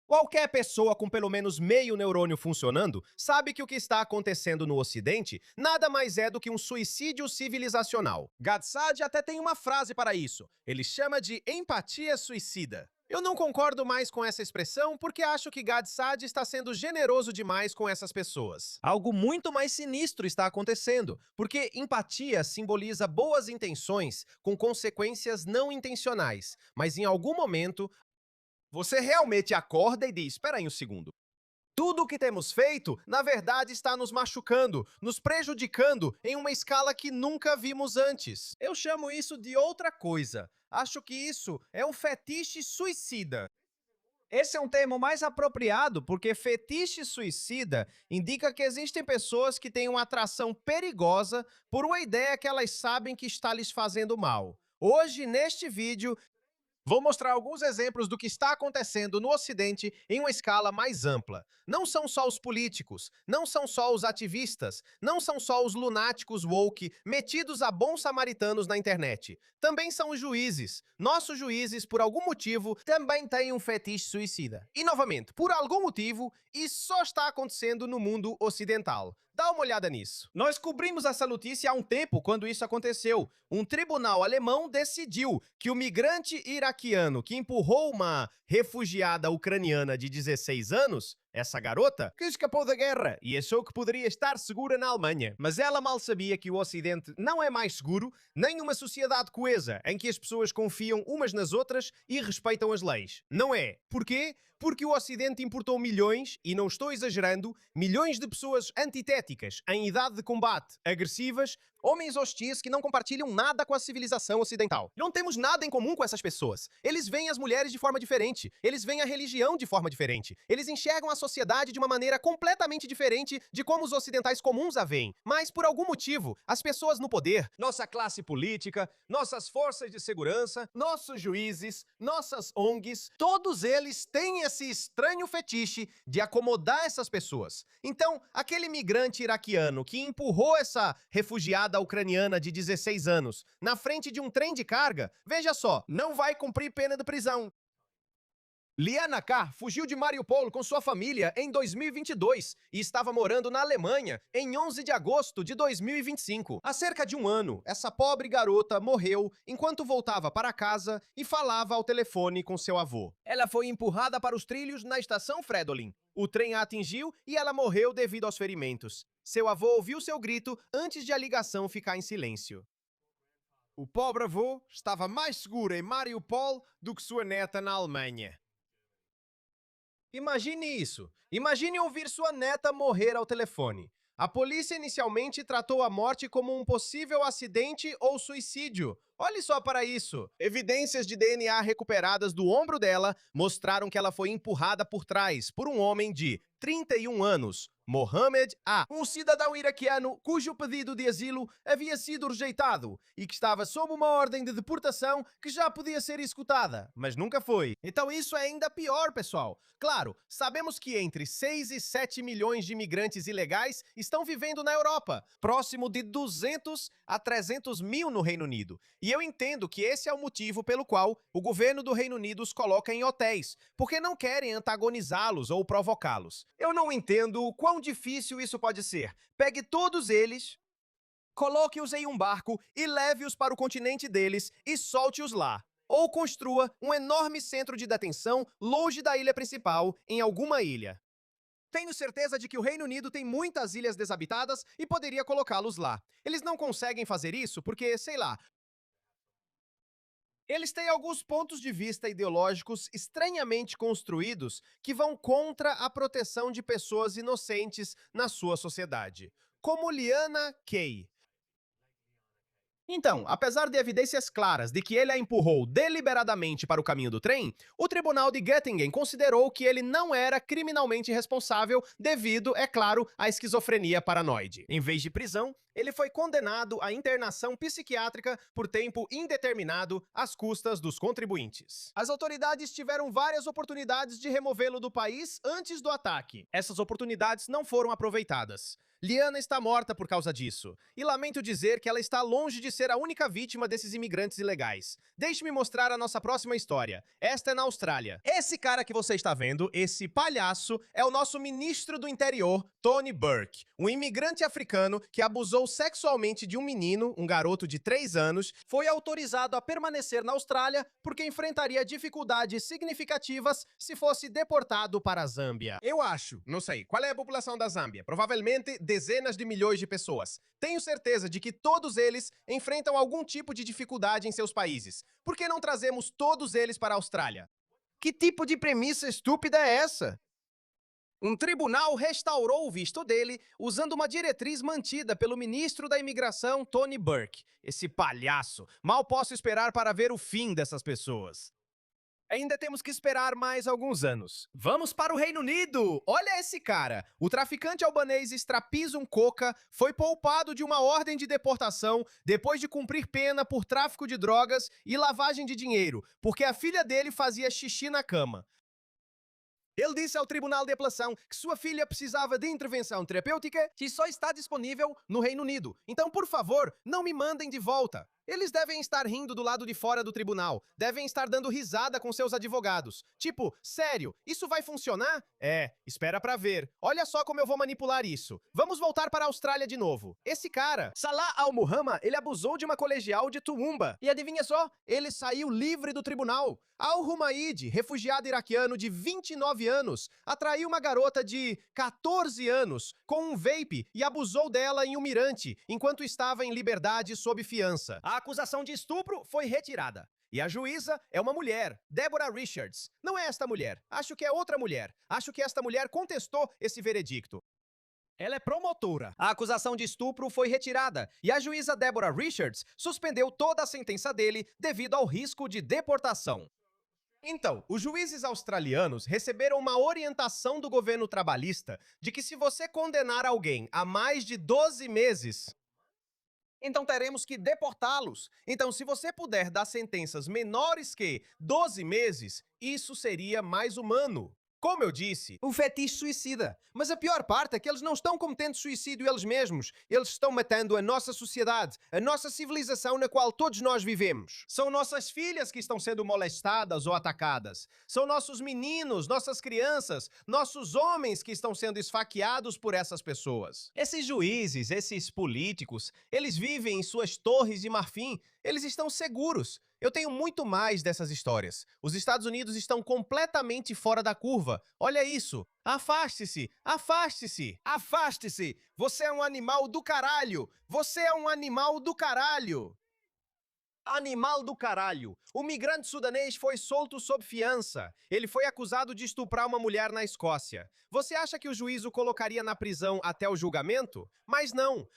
Qualquer pessoa com pelo menos meio neurônio funcionando sabe que o que está acontecendo no Ocidente nada mais é do que um suicídio civilizacional. Gadsad até tem uma frase para isso. Ele chama de empatia suicida. Eu não concordo mais com essa expressão porque acho que Gadsad está sendo generoso demais com essas pessoas. Algo muito mais sinistro está acontecendo, porque empatia simboliza boas intenções com consequências não intencionais, mas em algum momento você realmente acorda e diz: espera aí um segundo. Tudo o que temos feito, na verdade, está nos machucando, nos prejudicando em uma escala que nunca vimos antes. Eu chamo isso de outra coisa. Acho que isso é um fetiche suicida. Esse é um termo mais apropriado porque fetiche suicida indica que existem pessoas que têm uma atração perigosa por uma ideia que elas sabem que está lhes fazendo mal. Hoje, neste vídeo, vou mostrar alguns exemplos do que está acontecendo no Ocidente em uma escala mais ampla. Não são só os políticos, não são só os ativistas, não são só os lunáticos woke metidos a bons samaritanos na internet. Também são os juízes. Nossos juízes, por algum motivo, também têm um fetiche suicida. E, novamente, por algum motivo, isso só está acontecendo no mundo ocidental. Dá uma olhada nisso. Nós cobrimos essa notícia há um tempo quando isso aconteceu. Um tribunal alemão decidiu que o migrante iraquiano que empurrou uma refugiada ucraniana de 16 anos, essa garota, que escapou da guerra e achou que poderia estar segura na Alemanha. Mas ela mal sabia que o Ocidente não é mais seguro, nem uma sociedade coesa, em que as pessoas confiam umas nas outras e respeitam as leis. Não é. Porquê? Porque o Ocidente importou milhões, e não estou exagerando, milhões de pessoas antitéticas, em idade de combate, agressivas, homens hostis que não compartilham nada com a civilização ocidental. Não temos nada em comum com essas pessoas. Eles veem as mulheres de forma diferente, eles veem a religião de forma diferente, eles enxergam a sociedade de uma maneira completamente diferente de como os ocidentais comuns a veem. Mas, por algum motivo, as pessoas no poder, nossa classe política, nossas forças de segurança, nossos juízes, nossas ONGs, todos eles têm esse estranho fetiche de acomodar essas pessoas. Então, aquele migrante iraquiano que empurrou essa refugiada ucraniana de 16 anos na frente de um trem de carga, veja só, não vai cumprir pena de prisão. Liana K. fugiu de Mariupol com sua família em 2022 e estava morando na Alemanha em 11 de agosto de 2025. Há cerca de um ano, essa pobre garota morreu enquanto voltava para casa e falava ao telefone com seu avô. Ela foi empurrada para os trilhos na estação Fredolin. O trem a atingiu e ela morreu devido aos ferimentos. Seu avô ouviu seu grito antes de a ligação ficar em silêncio. O pobre avô estava mais seguro em Mariupol do que sua neta na Alemanha. Imagine isso. Imagine ouvir sua neta morrer ao telefone. A polícia inicialmente tratou a morte como um possível acidente ou suicídio. Olhe só para isso. Evidências de DNA recuperadas do ombro dela mostraram que ela foi empurrada por trás por um homem de 31 anos, Mohamed A., um cidadão iraquiano cujo pedido de asilo havia sido rejeitado e que estava sob uma ordem de deportação que já podia ser executada, mas nunca foi. Então isso é ainda pior, pessoal. Claro, sabemos que entre 6 e 7 milhões de imigrantes ilegais estão vivendo na Europa, próximo de 200 a 300 mil no Reino Unido. E eu entendo que esse é o motivo pelo qual o governo do Reino Unido os coloca em hotéis, porque não querem antagonizá-los ou provocá-los. Eu não entendo o quão difícil isso pode ser. Pegue todos eles, coloque-os em um barco e leve-os para o continente deles e solte-os lá. Ou construa um enorme centro de detenção longe da ilha principal, em alguma ilha. Tenho certeza de que o Reino Unido tem muitas ilhas desabitadas e poderia colocá-los lá. Eles não conseguem fazer isso porque, sei lá, eles têm alguns pontos de vista ideológicos estranhamente construídos que vão contra a proteção de pessoas inocentes na sua sociedade. Como Liana Kay. Então, apesar de evidências claras de que ele a empurrou deliberadamente para o caminho do trem, o tribunal de Göttingen considerou que ele não era criminalmente responsável devido, é claro, à esquizofrenia paranoide. Em vez de prisão, ele foi condenado à internação psiquiátrica por tempo indeterminado às custas dos contribuintes. As autoridades tiveram várias oportunidades de removê-lo do país antes do ataque. Essas oportunidades não foram aproveitadas. Liana está morta por causa disso. E lamento dizer que ela está longe de ser a única vítima desses imigrantes ilegais. Deixe-me mostrar a nossa próxima história. Esta é na Austrália. Esse cara que você está vendo, esse palhaço, é o nosso ministro do interior, Tony Burke, um imigrante africano que abusou sexualmente de um menino, um garoto de 3 anos, foi autorizado a permanecer na Austrália porque enfrentaria dificuldades significativas se fosse deportado para a Zâmbia. Eu acho, não sei, qual é a população da Zâmbia? Provavelmente dezenas de milhões de pessoas. Tenho certeza de que todos eles enfrentam algum tipo de dificuldade em seus países. Por que não trazemos todos eles para a Austrália? Que tipo de premissa estúpida é essa? Um tribunal restaurou o visto dele usando uma diretriz mantida pelo ministro da Imigração, Tony Burke. Esse palhaço. Mal posso esperar para ver o fim dessas pessoas. Ainda temos que esperar mais alguns anos. Vamos para o Reino Unido! Olha esse cara! O traficante albanês Strapizum Coca foi poupado de uma ordem de deportação depois de cumprir pena por tráfico de drogas e lavagem de dinheiro, porque a filha dele fazia xixi na cama. Ele disse ao Tribunal de Apelação que sua filha precisava de intervenção terapêutica que só está disponível no Reino Unido. Então, por favor, não me mandem de volta. Eles devem estar rindo do lado de fora do tribunal. Devem estar dando risada com seus advogados. Tipo, sério, isso vai funcionar? Espera pra ver. Olha só como eu vou manipular isso. Vamos voltar para a Austrália de novo. Esse cara, Salah Al-Muhammad, ele abusou de uma colegial de Toowoomba. E adivinha só? Ele saiu livre do tribunal. Al-Humaid, refugiado iraquiano de 29 anos, atraiu uma garota de 14 anos com um vape e abusou dela em um mirante enquanto estava em liberdade sob fiança. A acusação de estupro foi retirada. E a juíza é uma mulher, Deborah Richards. Não é esta mulher. Acho que é outra mulher. Acho que esta mulher contestou esse veredicto. Ela é promotora. A acusação de estupro foi retirada e a juíza Deborah Richards suspendeu toda a sentença dele devido ao risco de deportação. Então, os juízes australianos receberam uma orientação do governo trabalhista de que se você condenar alguém a mais de 12 meses, então teremos que deportá-los. Então, se você puder dar sentenças menores que 12 meses, isso seria mais humano. Como eu disse, o fetiche suicida. Mas a pior parte é que eles não estão cometendo suicídio eles mesmos. Eles estão matando a nossa sociedade, a nossa civilização na qual todos nós vivemos. São nossas filhas que estão sendo molestadas ou atacadas. São nossos meninos, nossas crianças, nossos homens que estão sendo esfaqueados por essas pessoas. Esses juízes, esses políticos, eles vivem em suas torres de marfim. Eles estão seguros. Eu tenho muito mais dessas histórias. Os Estados Unidos estão completamente fora da curva. Olha isso. Afaste-se! Afaste-se! Afaste-se! Você é um animal do caralho! Você é um animal do caralho! Animal do caralho! O migrante sudanês foi solto sob fiança. Ele foi acusado de estuprar uma mulher na Escócia. Você acha que o juiz o colocaria na prisão até o julgamento? Mas não.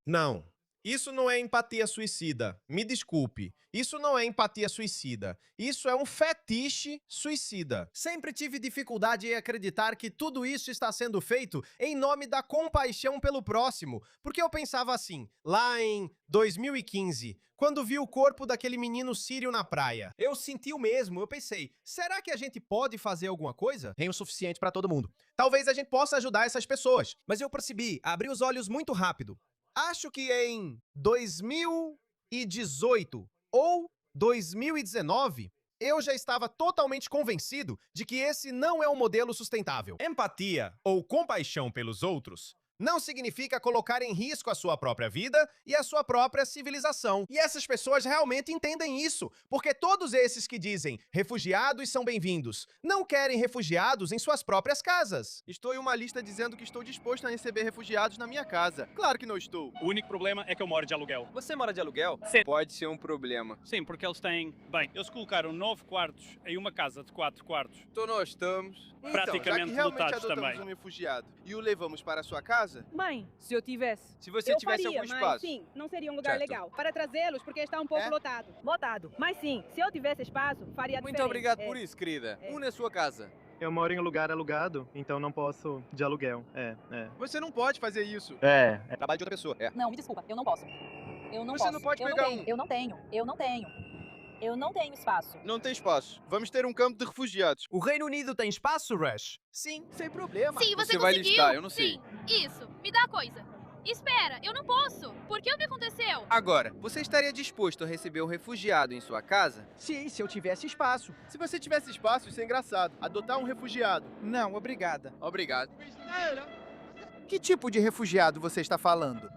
Não. Isso não é empatia suicida. Me desculpe. Isso não é empatia suicida. Isso é um fetiche suicida. Sempre tive dificuldade em acreditar que tudo isso está sendo feito em nome da compaixão pelo próximo. Porque eu pensava assim, lá em 2015, quando vi o corpo daquele menino sírio na praia. Eu senti o mesmo. Eu pensei, será que a gente pode fazer alguma coisa? Tem o suficiente para todo mundo. Talvez a gente possa ajudar essas pessoas. Mas eu percebi, abri os olhos muito rápido. Acho que em 2018 ou 2019, eu já estava totalmente convencido de que esse não é um modelo sustentável. Empatia ou compaixão pelos outros não significa colocar em risco a sua própria vida e a sua própria civilização. E essas pessoas realmente entendem isso, porque todos esses que dizem refugiados são bem-vindos não querem refugiados em suas próprias casas. Estou em uma lista dizendo que estou disposto a receber refugiados na minha casa. Claro que não estou. O único problema é que eu moro de aluguel. Você mora de aluguel? Sim. Pode ser um problema. Sim, porque eles têm... Bem, eles colocaram 9 quartos em uma casa de 4 quartos. Então nós estamos... Praticamente já que realmente lotados adotamos também. um refugiado e o levamos para a sua casa, Mãe, se eu tivesse. se você eu tivesse faria, algum mas espaço... sim, não seria um lugar Certo. legal. Para trazê-los, porque está um pouco É? lotado. Lotado. Mas sim, se eu tivesse espaço, faria Muito diferente. obrigado por isso, querida. É. Um na sua casa. Eu moro em um lugar alugado, então não posso de aluguel. Você não pode fazer isso. Trabalho de outra pessoa. Não, me desculpa, eu não posso. Eu não Você posso. não pode eu pegar não tenho, um. Eu não tenho. Eu não tenho. Eu não tenho espaço. Não tem espaço. Vamos ter um campo de refugiados. O Reino Unido tem espaço, Rush? Sim, sem problema. Sim, você vai conseguiu! listar, eu não sei. Sim, isso. Me dá a coisa. Espera, eu não posso. Por que o que aconteceu? Agora, você estaria disposto a receber um refugiado em sua casa? Sim, se eu tivesse espaço. Se você tivesse espaço, isso é engraçado. Adotar um refugiado. Não, obrigada. Obrigado. Que tipo de refugiado você está falando?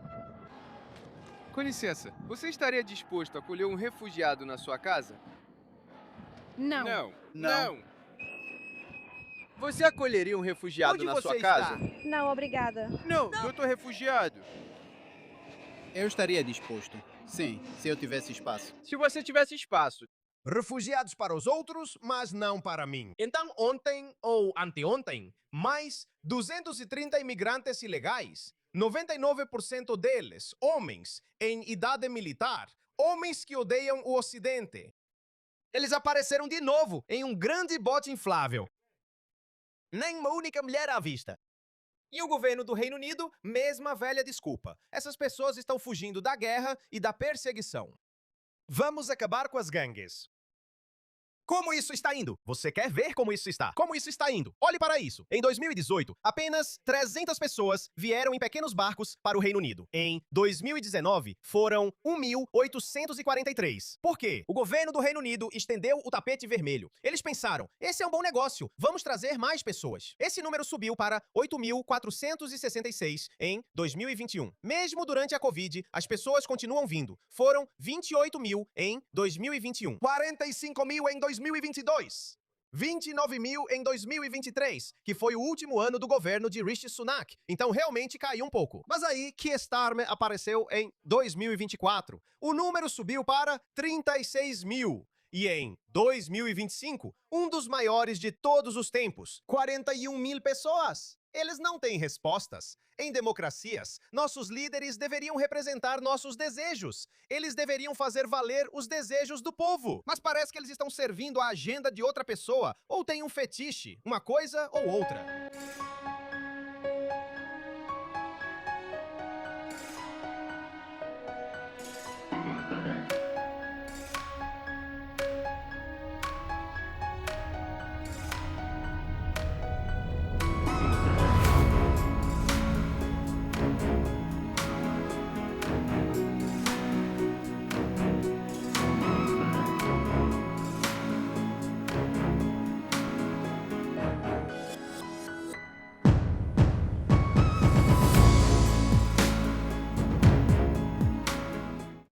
Com licença, você estaria disposto a acolher um refugiado na sua casa? Não. Não. Você acolheria um refugiado Onde na você sua está? casa? Não, obrigada. Não, eu tô refugiado. Eu estaria disposto. Sim, se eu tivesse espaço. Se você tivesse espaço. Refugiados para os outros, mas não para mim. Então, ontem ou anteontem, mais 230 imigrantes ilegais, 99% deles homens em idade militar, homens que odeiam o Ocidente. Eles apareceram de novo em um grande bote inflável. Nem uma única mulher à vista. E o governo do Reino Unido, mesma velha desculpa. Essas pessoas estão fugindo da guerra e da perseguição. Vamos acabar com as gangues. Como isso está indo? Você quer ver como isso está? Como isso está indo? Olhe para isso. Em 2018, apenas 300 pessoas vieram em pequenos barcos para o Reino Unido. Em 2019, foram 1.843. Por quê? O governo do Reino Unido estendeu o tapete vermelho. Eles pensaram, esse é um bom negócio, vamos trazer mais pessoas. Esse número subiu para 8.466 em 2021. Mesmo durante a Covid, as pessoas continuam vindo. Foram 28 mil em 2021. 45 mil em 2022. 29 mil em 2023, que foi o último ano do governo de Rishi Sunak. Então realmente caiu um pouco. Mas aí Keir Starmer apareceu em 2024. O número subiu para 36 mil. E em 2025, um dos maiores de todos os tempos, 41 mil pessoas. Eles não têm respostas. Em democracias, nossos líderes deveriam representar nossos desejos. Eles deveriam fazer valer os desejos do povo. Mas parece que eles estão servindo a agenda de outra pessoa ou têm um fetiche, uma coisa ou outra.